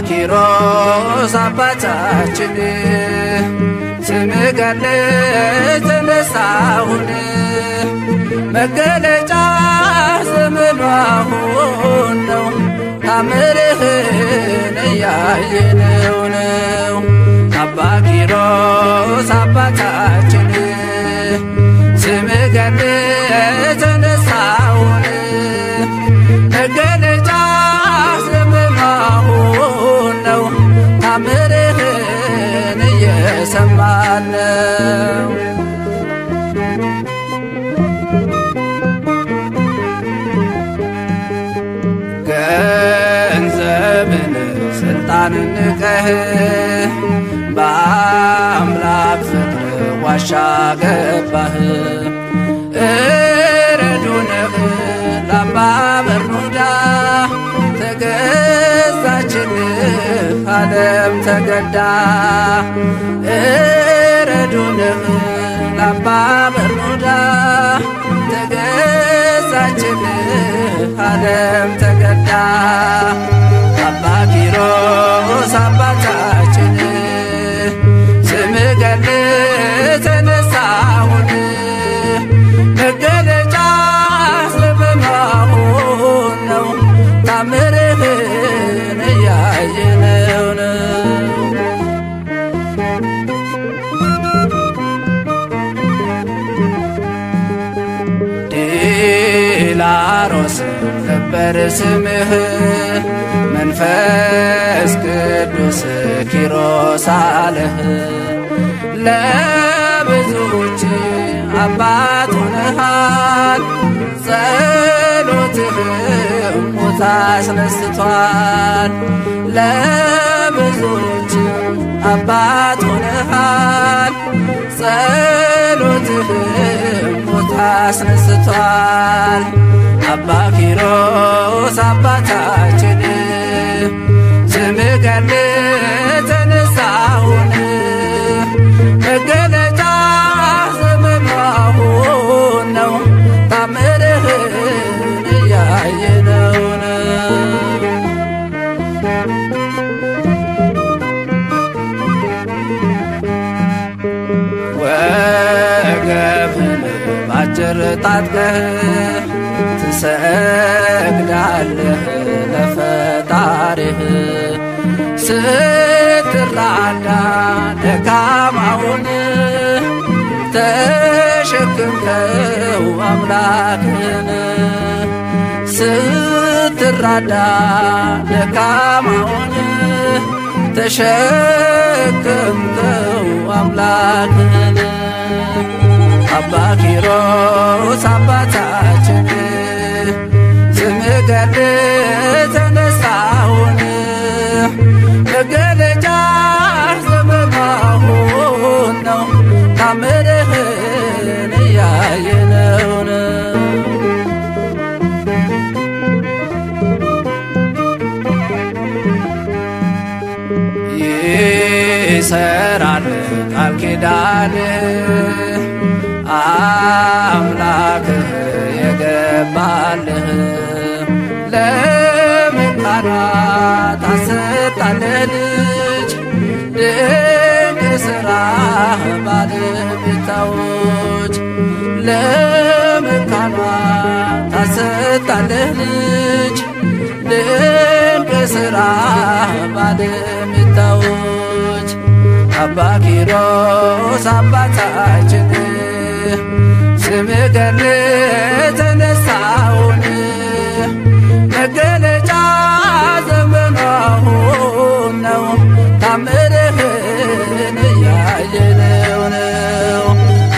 ኪሮስ አባታችን ስምህ ገድል ተነሳሁን መገለጫ ዘመኑ አሁን ነው ታምርህን እያየነው ነው። አባ ኪሮስ አባታችን ስምህ ገድል ተነሳሁን መገለጫ ዘመኑ አሁን ነው ታምርህን እየሰማን ነው። ገንዘብን ስልጣንን ንቀህ በአምላክ ፍቅር ዋሻ ገባህ። እረዱንህ ለአባ በርኑዳ ተገዛችልህ ዓለም ተገዳ። እረዱንህ ለአባ በርኑዳ ተገዛችልህ ዓለም ተገዳ። አባ ኪሮስ አባታችን ስምህ ገድል ተነሳሁን መገለጫ ዘመኑ አሁን ነው ታምርህን እያየነው ነው። ዲላሮስ ነበር ስምህ መንፈስ ቅዱስ ኪሮስ አለህ። ለብዙዎች አባት ሆነሃል ጸሎትህ ሞት አስነስቷል። ለብዙዎች አባት ሆነሃል ጸሎትህ ሞት አስነስቷል። አባ ኪሮስ አባታችን ስምህ ገድል ተነሳሁን መገለጫ ዘመኑ አሁን ነው ታምርህን እያየነው ነው። ወገብህን ባጭር ታጥቀህ ትሰግዳለህ ለፈጣሪህ ስትራዳ ደካማውን ተሸክምከው አምላክን ስትራዳ ደካማውን ተሸክምከው አምላክን። አባ ኪሮስ አባታችን ስምህ ገድል ተነሳሁን መገለጫ ዘመኑ አሁን ነው ታምርህን እያየነው ነው። ይሰራል ቃል ኪዳንህ አምላክህ የገባልህ ለመካናት አሰጣለህ ልጅ ድንቅ ሥራ ባለቤታዎች ለመካናት አሰጣለህ ልጅ ድንቅ ሥራ ባለቤታዎች። አባ ኪሮስ አባታችን ስምህ ገድል ተነሳሁን መገለጫ ዘመኑ አሁን ነው ታምርህን እያየነው ነው።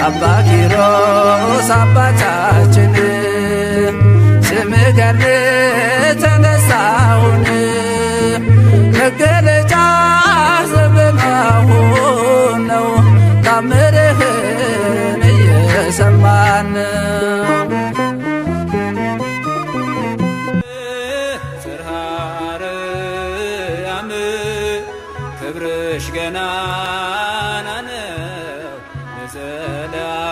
አባ ኪሮስ አባታችን ስምህ ገድል ተነሳሁን መገለጫ ዘመኑ አሁን ነው ታምርህን እየሰማን ጽርሐ ክብርሽ ገናና ነው ለዘለዓለም።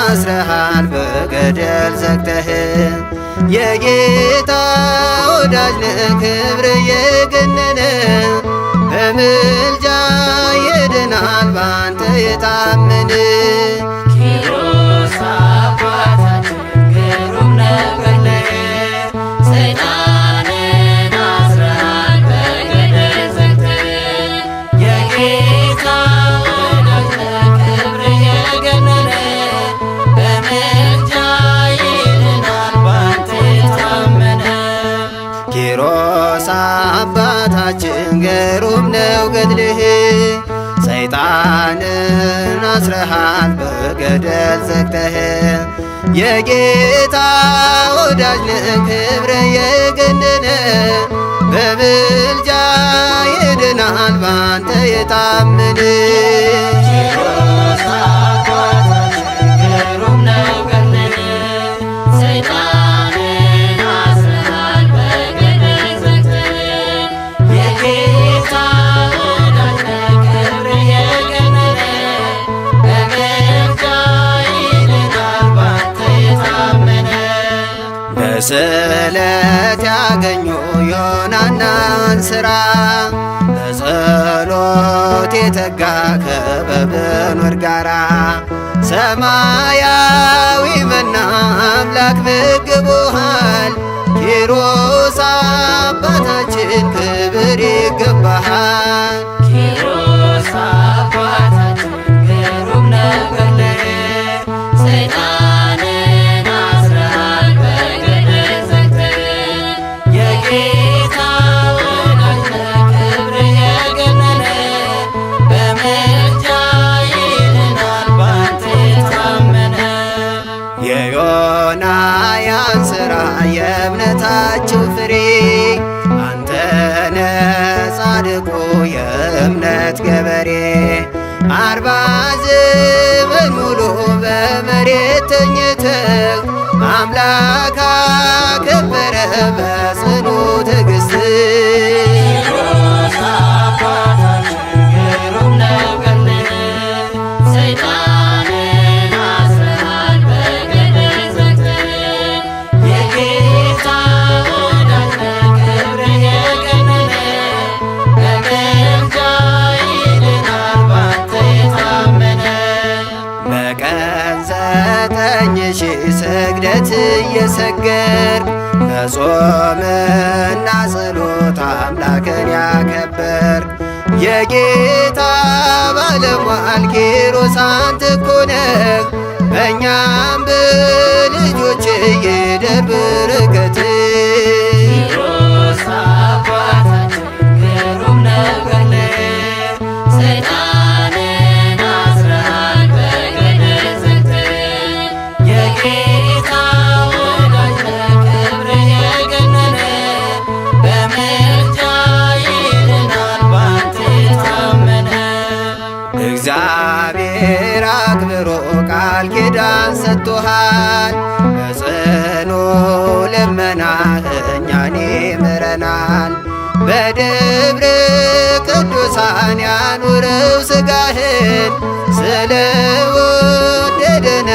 አስረሃል በገደል ዘግተህ የጌታ ወዳጅ ነህ ክብር የገነነ በምልጃ ይድናል ባንተ የታመነ ኪሮስ አባታችን ግሩም ነው ገድልህ ሰይጣንን አስረሃል በገደል ዘግተህ የጌታ ወዳጅ ነህ ክብር የገነነ በምልጃ ይድናል ባንተ የታመነ ኪሮስ አባታችን ግሩም ነው ገድልህ ሰይጣንን አስረሃል በገደል ዘግተህ የጌታ ወዳጅ ነህ ክብር የገነነ በምልጃ ይድናል ባንተ የታመነ ኪሮስ አባታችን ግሩም ነው ገድልህ ሰይጣንን አስረሃል በገደል ዘግተህ የጌታ ወዳጅ ነህ ክብር የገነነ በምልጃ ይድናል ባንተ የታመነ በስለት ያገኙ ዮናናን ሥራ በጸሎት የተጋ ከበብንወድ ጋራ ሰማያዊ መና አምላክ መግቦሃል ኪሮስ አባታችን ክብር ይገባሃል ኪሮስ አባታችን ግሩም ነው ገድልህ ሰይጣንን አስረሃል በገደል ዘግተህ የጌታ ወዳጅ ነህ ክብር የገነነ በምልጃ ይድናል ባንተ የታመነ የዮናያን ሥራ የእምነታቸው ፍሬ አንተነ ጻድቁ የእምነት ገበሬ 40 ዘመን ሙሉ በመሬት ተኝተህ አምላክ አከበረ በጽኑ ትዕግሥት ኪሮስ አባታችን ግሩም ነው ገድልህ ሰይጣንን አስረሃል በገደል ዘግተህ የጌታ ወዳጅ ነህ ክብር የገነነ በምልጃ ይድናል ባንተ የታመነ በቀን 9,000 ስግደት እየሰገድክ በጾምና ጸሎት አምላክን ያከበርክ የጌታ ባለሟል ኪሮስ አንተ እኮ ነህ በእኛም በልጆች ይደር በረከትህ ኪሮስ አባታችን ግሩም ነው ገድልህ ሰይጣንን አስረሃል በገደል ዘግተህ የጌታ ወዳጅ ነህ ክብር የገነነ በምልጃ ይድናል ባንተ የታመነ እግዚአብሔር አክብሮ ቃል ኪዳን ሰጥቶሃል በጽኑ ልመናህ እኛን ይምረናል በደብረ ቅዱሳን ያኑረው ሥጋህን ስለወደደን